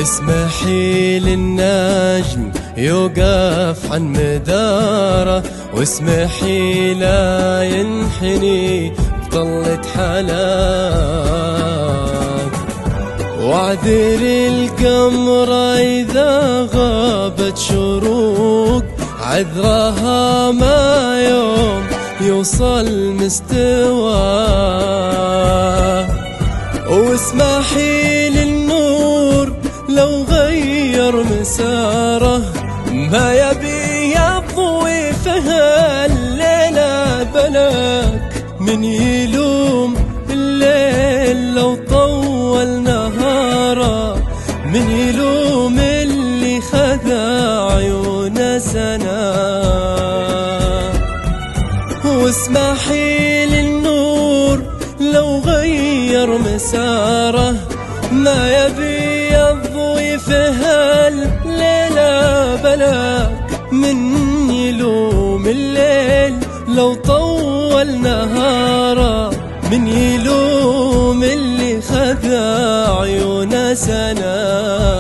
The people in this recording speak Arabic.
اسمحي للنجم يوقف عن مداره، واسمحي لا ينحني بطلة حلاك، واعذر القمر إذا غابت شروق، عذرها ما يوم يوصل مستواه، واسمحي للنور لو غير مساره، ما يبي يضوي فيها الليلة بلاك، من يلوم الليل لو طول نهاره، من يلوم اللي خذا عيون سناه، واسمحي للنور لو غير مساره، ما يبي يضوي فيها الليلة بلاك، من يلوم الليل لو طول نهاره، من يلوم اللي خذا عيون سناه.